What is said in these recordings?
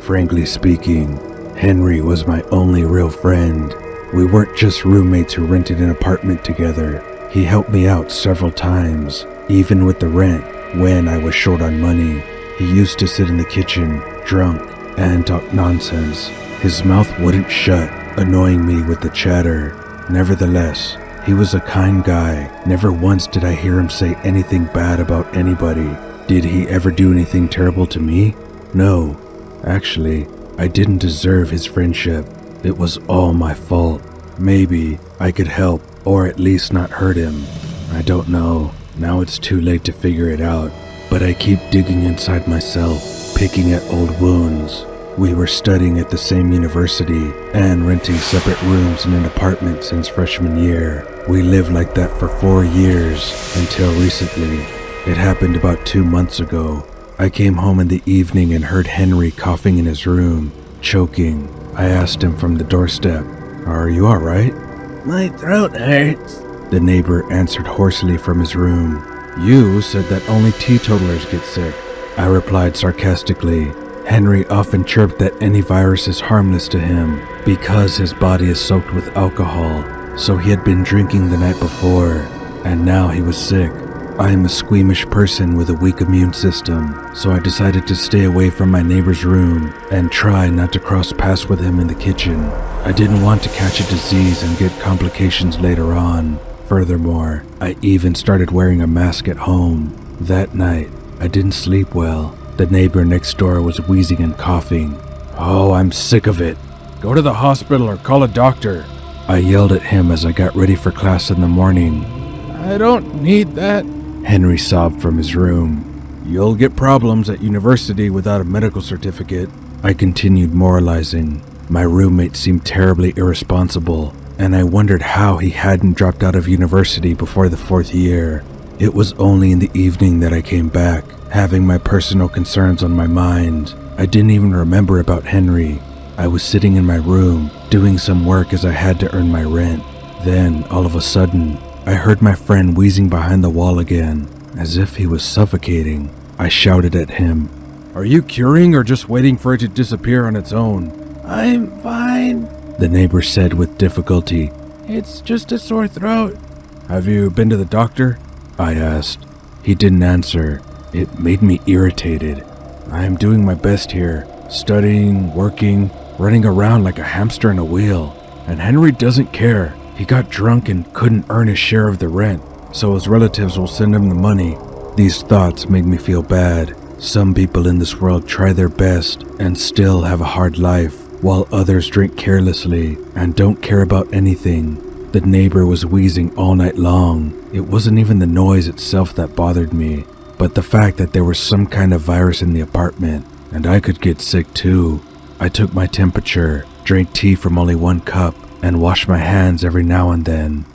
Frankly speaking, Henry was my only real friend. We weren't just roommates who rented an apartment together. He helped me out several times, even with the rent, when I was short on money. He used to sit in the kitchen, drunk, and talk nonsense. His mouth wouldn't shut, annoying me with the chatter. Nevertheless, he was a kind guy. Never once did I hear him say anything bad about anybody. Did he ever do anything terrible to me? No. Actually, I didn't deserve his friendship. It was all my fault. Maybe I could help, or at least not hurt him. I don't know. Now it's too late to figure it out. But I keep digging inside myself, picking at old wounds. We were studying at the same university and renting separate rooms in an apartment since freshman year. We lived like that for 4 years until recently. It happened about 2 months ago. I came home in the evening and heard Henry coughing in his room, choking. I asked him from the doorstep, "Are you all right?" "My throat hurts," the neighbor answered hoarsely from his room. "You said that only teetotalers get sick," I replied sarcastically. Henry often chirped that any virus is harmless to him because his body is soaked with alcohol, so he had been drinking the night before, and now he was sick. I am a squeamish person with a weak immune system, so I decided to stay away from my neighbor's room and try not to cross paths with him in the kitchen. I didn't want to catch a disease and get complications later on. Furthermore, I even started wearing a mask at home. That night, I didn't sleep well. The neighbor next door was wheezing and coughing. "Oh, I'm sick of it. Go to the hospital or call a doctor," I yelled at him as I got ready for class in the morning. "I don't need that," Henry sobbed from his room. "You'll get problems at university without a medical certificate," I continued moralizing. My roommate seemed terribly irresponsible, and I wondered how he hadn't dropped out of university before the 4th year. It was only in the evening that I came back, having my personal concerns on my mind. I didn't even remember about Henry. I was sitting in my room, doing some work as I had to earn my rent. Then, all of a sudden, I heard my friend wheezing behind the wall again, as if he was suffocating. I shouted at him, "Are you curing or just waiting for it to disappear on its own?" "I'm fine," the neighbor said with difficulty. "It's just a sore throat." "Have you been to the doctor?" I asked. He didn't answer. It made me irritated. I am doing my best here, studying, working, running around like a hamster in a wheel, and Henry doesn't care. He got drunk and couldn't earn his share of the rent, so his relatives will send him the money. These thoughts made me feel bad. Some people in this world try their best and still have a hard life, while others drink carelessly and don't care about anything. The neighbor was wheezing all night long. It wasn't even the noise itself that bothered me, but the fact that there was some kind of virus in the apartment, and I could get sick too. I took my temperature, drank tea from only 1 cup, and washed my hands every now and then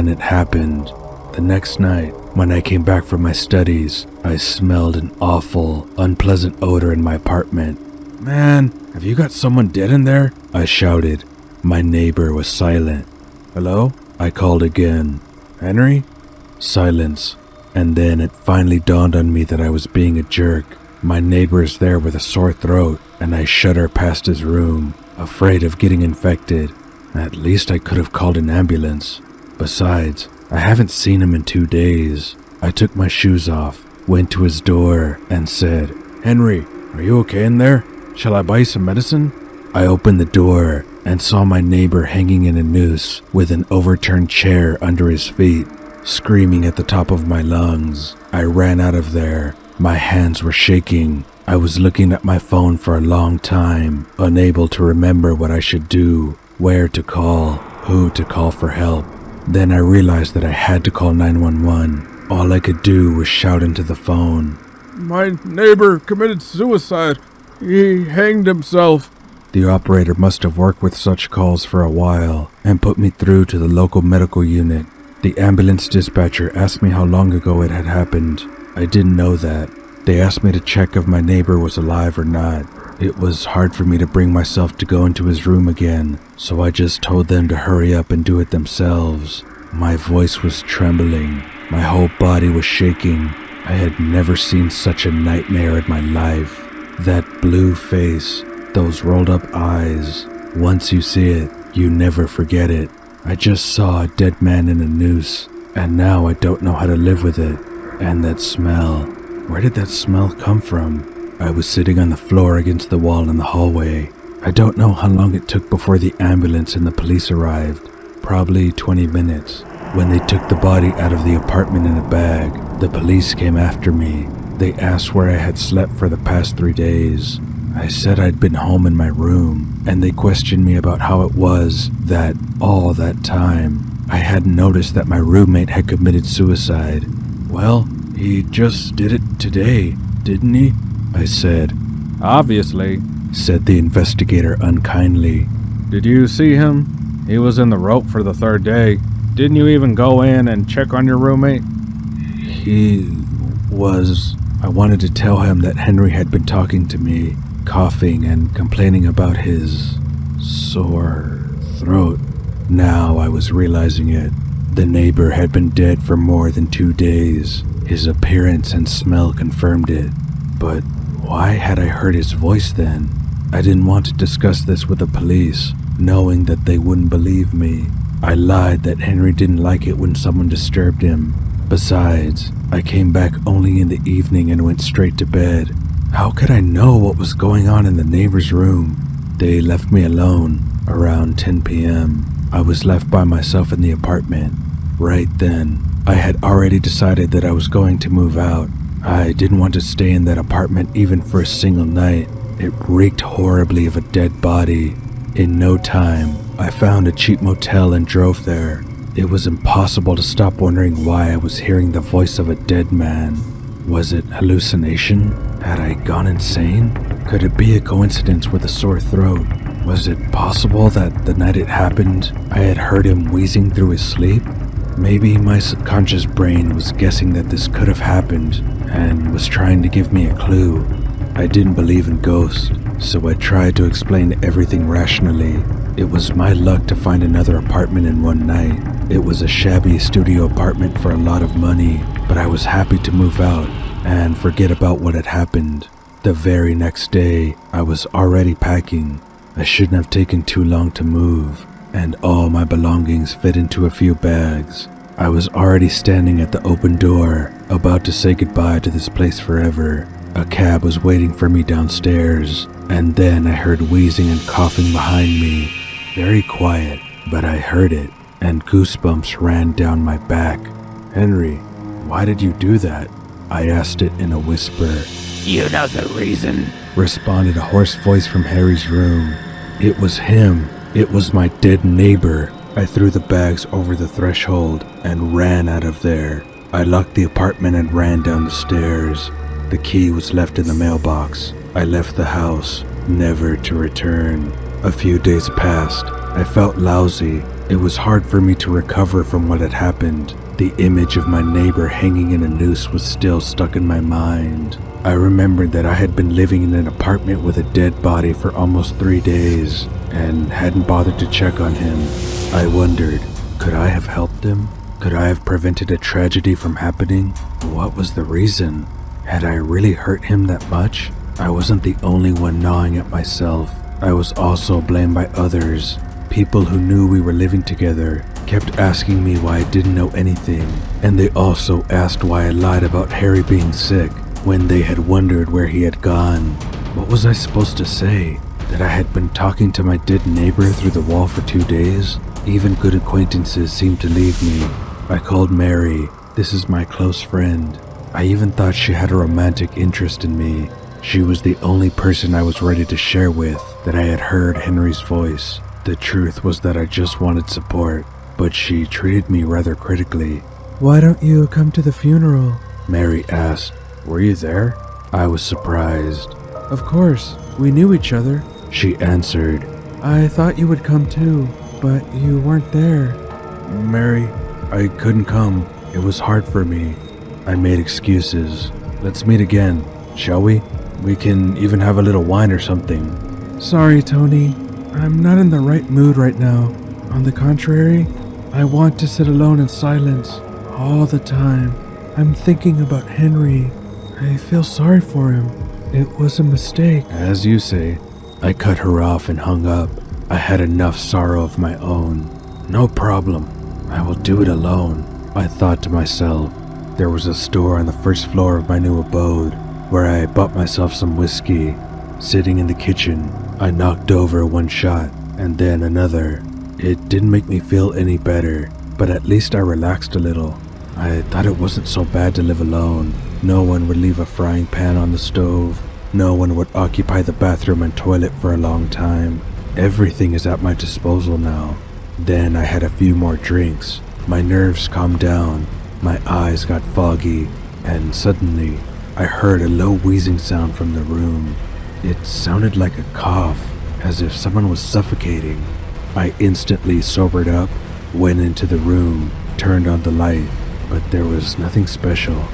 it happened. The next night, when I came back from my studies, I smelled an awful, unpleasant odor in my apartment. "Man, have you got someone dead in there?" I shouted. My neighbor was silent. "Hello?" I called again. "Henry?" Silence. And then it finally dawned on me that I was being a jerk. My neighbor is there with a sore throat, and I shudder past his room, afraid of getting infected. At least I could have called an ambulance. Besides, I haven't seen him in 2 days. I took my shoes off, went to his door, and said, "Henry, are you okay in there? Shall I buy you some medicine?" I opened the door and saw my neighbor hanging in a noose with an overturned chair under his feet, screaming at the top of my lungs. I ran out of there. My hands were shaking. I was looking at my phone for a long time, unable to remember what I should do, where to call, who to call for help. Then I realized that I had to call 911. All I could do was shout into the phone, "My neighbor committed suicide. He hanged himself." The operator must have worked with such calls for a while and put me through to the local medical unit. The ambulance dispatcher asked me how long ago it had happened. I didn't know that. They asked me to check if my neighbor was alive or not. It was hard for me to bring myself to go into his room again, so I just told them to hurry up and do it themselves. My voice was trembling. My whole body was shaking. I had never seen such a nightmare in my life. That blue face, those rolled up eyes. Once you see it, you never forget it. I just saw a dead man in a noose, and now I don't know how to live with it. And that smell. Where did that smell come from? I was sitting on the floor against the wall in the hallway. I don't know how long it took before the ambulance and the police arrived. Probably 20 minutes. When they took the body out of the apartment in a bag, the police came after me. They asked where I had slept for the past 3 days. I said I'd been home in my room, and they questioned me about how it was that all that time I hadn't noticed that my roommate had committed suicide. Well, he just did it today, didn't he? I said. Obviously, said the investigator unkindly. Did you see him? He was in the rope for the 3rd day. Didn't you even go in and check on your roommate? He was... I wanted to tell him that Henry had been talking to me, coughing and complaining about his sore throat. Now I was realizing it. The neighbor had been dead for more than 2 days. His appearance and smell confirmed it. But why had I heard his voice then? I didn't want to discuss this with the police, knowing that they wouldn't believe me. I lied that Henry didn't like it when someone disturbed him. Besides, I came back only in the evening and went straight to bed. How could I know what was going on in the neighbor's room? They left me alone around 10 p.m. I was left by myself in the apartment. Right then, I had already decided that I was going to move out. I didn't want to stay in that apartment even for a single night. It reeked horribly of a dead body. In no time, I found a cheap motel and drove there. It was impossible to stop wondering why I was hearing the voice of a dead man. Was it hallucination? Had I gone insane? Could it be a coincidence with a sore throat? Was it possible that the night it happened, I had heard him wheezing through his sleep? Maybe my subconscious brain was guessing that this could have happened and was trying to give me a clue. I didn't believe in ghosts, so I tried to explain everything rationally. It was my luck to find another apartment in one night. It was a shabby studio apartment for a lot of money, but I was happy to move out and forget about what had happened. The very next day, I was already packing. I shouldn't have taken too long to move, and all my belongings fit into a few bags. I was already standing at the open door, about to say goodbye to this place forever. A cab was waiting for me downstairs, and then I heard wheezing and coughing behind me. Very quiet, but I heard it, and goosebumps ran down my back. "Henry, why did you do that?" I asked it in a whisper. You know the reason, responded a hoarse voice from Harry's room. It was him. It was my dead neighbor. I threw the bags over the threshold and ran out of there. I locked the apartment and ran down the stairs. The key was left in the mailbox. I left the house, never to return. A few days passed. I felt lousy. It was hard for me to recover from what had happened. The image of my neighbor hanging in a noose was still stuck in my mind. I remembered that I had been living in an apartment with a dead body for almost 3 days and hadn't bothered to check on him. I wondered, could I have helped him? Could I have prevented a tragedy from happening? What was the reason? Had I really hurt him that much? I wasn't the only one gnawing at myself. I was also blamed by others. People who knew we were living together kept asking me why I didn't know anything, and they also asked why I lied about Harry being sick when they had wondered where he had gone. What was I supposed to say? That I had been talking to my dead neighbor through the wall for 2 days? Even good acquaintances seemed to leave me. I called Mary. This is my close friend. I even thought she had a romantic interest in me. She was the only person I was ready to share with that I had heard Henry's voice. The truth was that I just wanted support, but she treated me rather critically. "Why don't you come to the funeral?" Mary asked. "Were you there?" I was surprised. "Of course, we knew each other," she answered. "I thought you would come too, but you weren't there." "Mary, I couldn't come. It was hard for me. I made excuses. Let's meet again, shall we? We can even have a little wine or something. Sorry, Tony. I'm not in the right mood right now. On the contrary, I want to sit alone in silence all the time. I'm thinking about Henry. I feel sorry for him. It was a mistake. As you say. I cut her off and hung up. I had enough sorrow of my own. No problem. I will do it alone, I thought to myself. There was a store on the first floor of my new abode where I bought myself some whiskey. Sitting in the kitchen, I knocked over one shot and then another. It didn't make me feel any better, but at least I relaxed a little. I thought it wasn't so bad to live alone. No one would leave a frying pan on the stove. No one would occupy the bathroom and toilet for a long time. Everything is at my disposal now. Then I had a few more drinks. My nerves calmed down. My eyes got foggy, and suddenly I heard a low wheezing sound from the room. It sounded like a cough, as if someone was suffocating. I instantly sobered up, went into the room, turned on the light, but there was nothing special.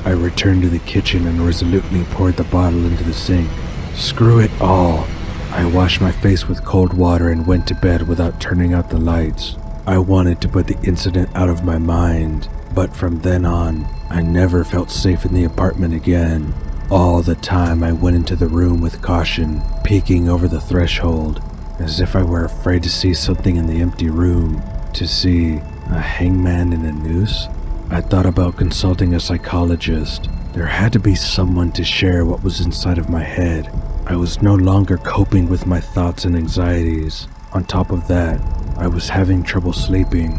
I returned to the kitchen and resolutely poured the bottle into the sink. Screw it all. I washed my face with cold water and went to bed without turning out the lights. I wanted to put the incident out of my mind, but from then on, I never felt safe in the apartment again. All the time I went into the room with caution, peeking over the threshold, as if I were afraid to see something in the empty room. To see a hangman in a noose? I thought about consulting a psychologist. There had to be someone to share what was inside of my head. I was no longer coping with my thoughts and anxieties. On top of that, I was having trouble sleeping.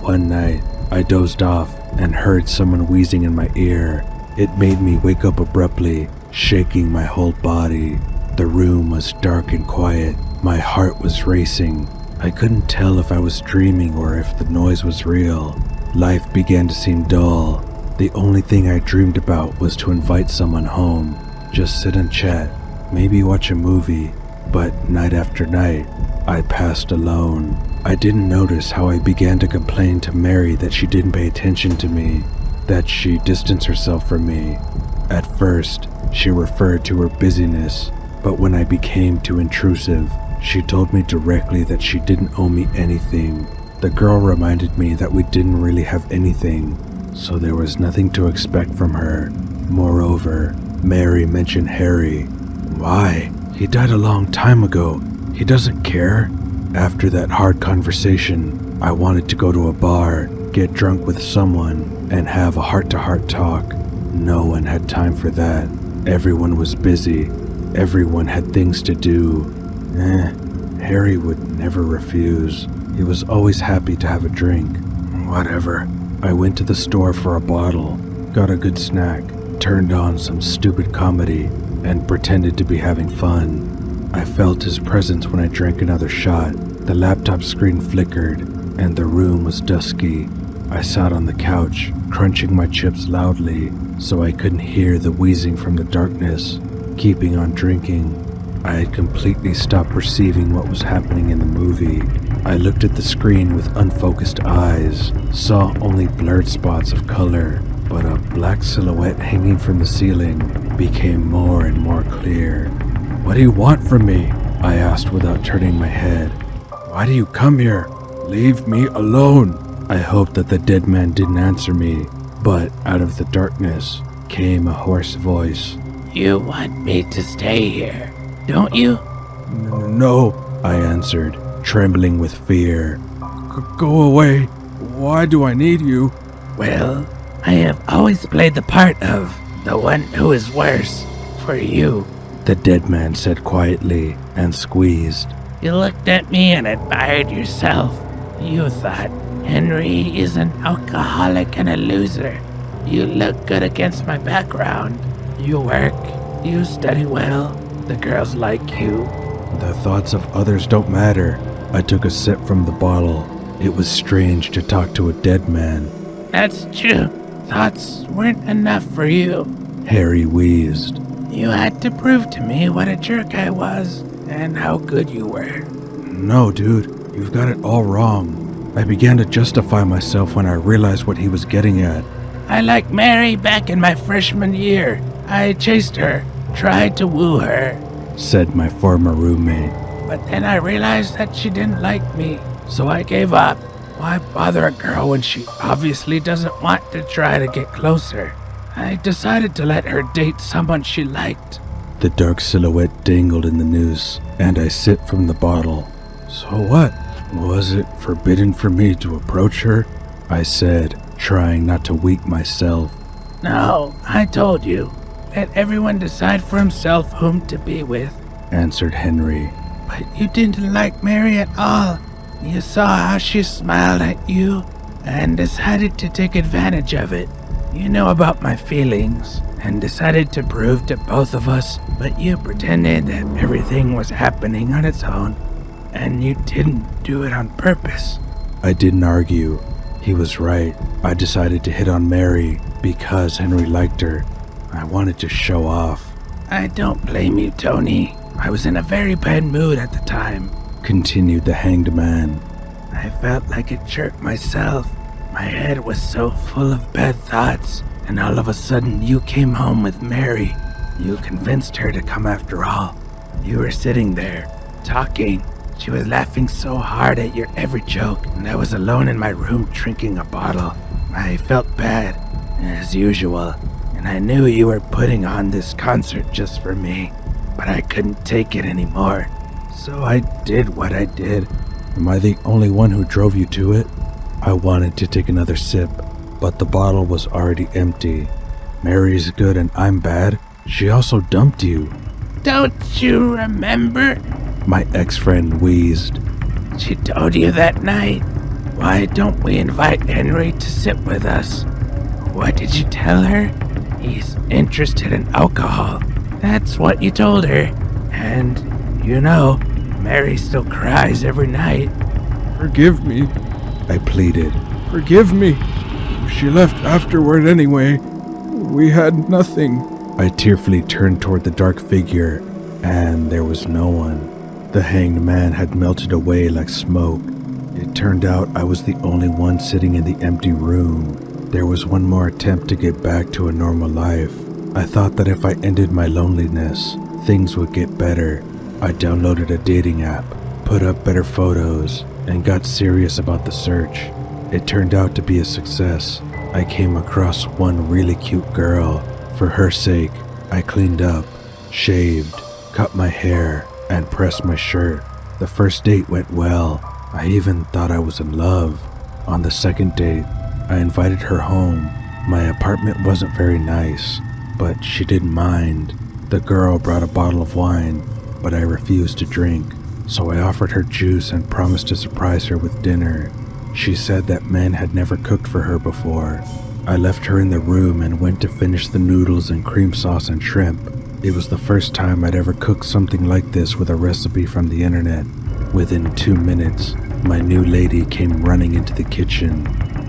One night, I dozed off and heard someone wheezing in my ear. It made me wake up abruptly, shaking my whole body. The room was dark and quiet. My heart was racing. I couldn't tell if I was dreaming or if the noise was real. Life began to seem dull. The only thing I dreamed about was to invite someone home, just sit and chat, maybe watch a movie. But night after night, I passed alone. I didn't notice how I began to complain to Mary that she didn't pay attention to me, that she distanced herself from me. At first, she referred to her busyness, but when I became too intrusive, she told me directly that she didn't owe me anything. The girl reminded me that we didn't really have anything, so there was nothing to expect from her. Moreover, Mary mentioned Harry. Why? He died a long time ago. He doesn't care. After that hard conversation, I wanted to go to a bar, get drunk with someone, and have a heart-to-heart talk. No one had time for that. Everyone was busy. Everyone had things to do. Harry would never refuse. He was always happy to have a drink. Whatever. I went to the store for a bottle, got a good snack, turned on some stupid comedy, and pretended to be having fun. I felt his presence when I drank another shot. The laptop screen flickered, and the room was dusky. I sat on the couch, crunching my chips loudly, so I couldn't hear the wheezing from the darkness, keeping on drinking. I had completely stopped perceiving what was happening in the movie. I looked at the screen with unfocused eyes, saw only blurred spots of color, but a black silhouette hanging from the ceiling became more and more clear. "What do you want from me?" I asked without turning my head. "Why do you come here? Leave me alone." I hoped that the dead man didn't answer me, but out of the darkness came a hoarse voice. "You want me to stay here, don't you?" No, I answered, trembling with fear. Go away. Why do I need you?" "Well, I have always played the part of the one who is worse for you," the dead man said quietly and squeezed. "You looked at me and admired yourself. You thought Henry is an alcoholic and a loser. You look good against my background. You work, you study well, the girls like you." The thoughts of others don't matter. I took a sip from the bottle. It was strange to talk to a dead man. "That's true. Thoughts weren't enough for you." Harry wheezed. "You had to prove to me what a jerk I was and how good you were." No, dude, you've got it all wrong. I began to justify myself when I realized what he was getting at. I liked Mary back in my freshman year. I chased her, tried to woo her, said my former roommate. but then I realized that she didn't like me, so I gave up. Why bother a girl when she obviously doesn't want to try to get closer? I decided to let her date someone she liked. The dark silhouette dangled in the noose, and I sipped from the bottle. So what? Was it forbidden for me to approach her? I said, trying not to weep myself. No, I told you. Let everyone decide for himself whom to be with, answered Henry. But you didn't like Mary at all. You saw how she smiled at you and decided to take advantage of it. You know about my feelings and decided to prove to both of us, but you pretended that everything was happening on its own, and you didn't do it on purpose. I didn't argue. He was right. I decided to hit on Mary because Henry liked her. I wanted to show off. I don't blame you, Tony. I was in a very bad mood at the time, continued the hanged man. I felt like a jerk myself. My head was so full of bad thoughts, and all of a sudden you came home with Mary. You convinced her to come after all. You were sitting there, talking. She was laughing so hard at your every joke, and I was alone in my room drinking a bottle. I felt bad, as usual, and I knew you were putting on this concert just for me, but I couldn't take it anymore. So I did what I did. Am I the only one who drove you to it? I wanted to take another sip, but the bottle was already empty. Mary's good and I'm bad. She also dumped you. Don't you remember? My ex-friend wheezed. She told you that night. Why don't we invite Henry to sit with us? What did you tell her? He's interested in alcohol. That's what you told her. And, you know, Mary still cries every night. Forgive me, I pleaded. Forgive me. She left afterward anyway. We had nothing. I tearfully turned toward the dark figure, and there was no one. The hanged man had melted away like smoke. It turned out I was the only one sitting in the empty room. There was one more attempt to get back to a normal life. I thought that if I ended my loneliness, things would get better. I downloaded a dating app, put up better photos, and got serious about the search. It turned out to be a success. I came across one really cute girl. For her sake, I cleaned up, shaved, cut my hair, and pressed my shirt. The first date went well. I even thought I was in love. On the second date, I invited her home. My apartment wasn't very nice, but she didn't mind. The girl brought a bottle of wine, but I refused to drink, so I offered her juice and promised to surprise her with dinner. She said that men had never cooked for her before. I left her in the room and went to finish the noodles and cream sauce and shrimp. It was the first time I'd ever cooked something like this with a recipe from the internet. Within 2 minutes, my new lady came running into the kitchen.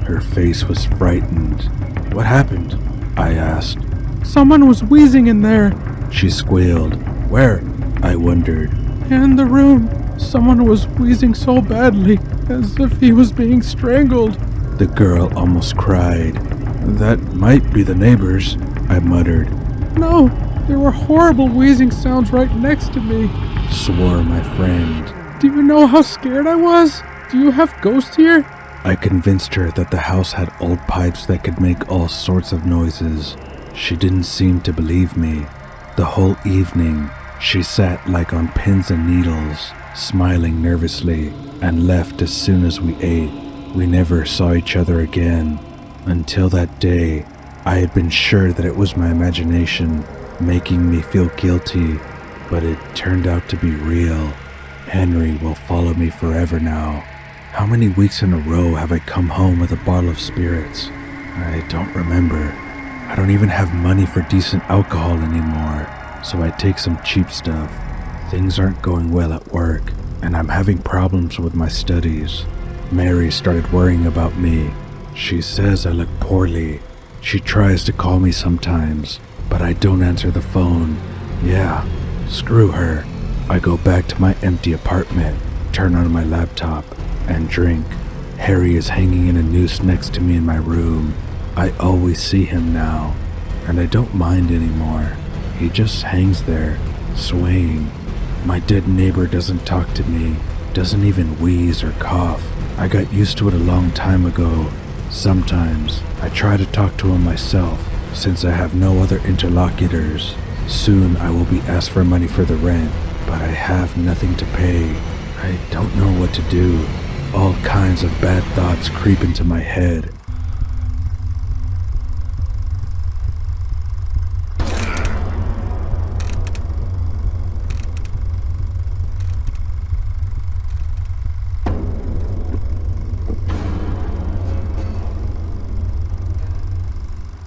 Her face was frightened. What happened? I asked. Someone was wheezing in there. She squealed. Where? I wondered. In the room. Someone was wheezing so badly, as if he was being strangled. The girl almost cried. That might be the neighbors, I muttered. No, there were horrible wheezing sounds right next to me, swore my friend. Do you know how scared I was? Do you have ghosts here? I convinced her that the house had old pipes that could make all sorts of noises. She didn't seem to believe me. The whole evening, she sat like on pins and needles, smiling nervously, and left as soon as we ate. We never saw each other again. Until that day, I had been sure that it was my imagination, making me feel guilty, but it turned out to be real. Henry will follow me forever now. How many weeks in a row have I come home with a bottle of spirits? I don't remember. I don't even have money for decent alcohol anymore, so I take some cheap stuff. Things aren't going well at work, and I'm having problems with my studies. Mary started worrying about me. She says I look poorly. She tries to call me sometimes, but I don't answer the phone. Yeah, screw her. I go back to my empty apartment, turn on my laptop, and drink. Harry is hanging in a noose next to me in my room. I always see him now, and I don't mind anymore. He just hangs there, swaying. My dead neighbor doesn't talk to me, doesn't even wheeze or cough. I got used to it a long time ago. Sometimes I try to talk to him myself, since I have no other interlocutors. Soon I will be asked for money for the rent, but I have nothing to pay. I don't know what to do. All kinds of bad thoughts creep into my head.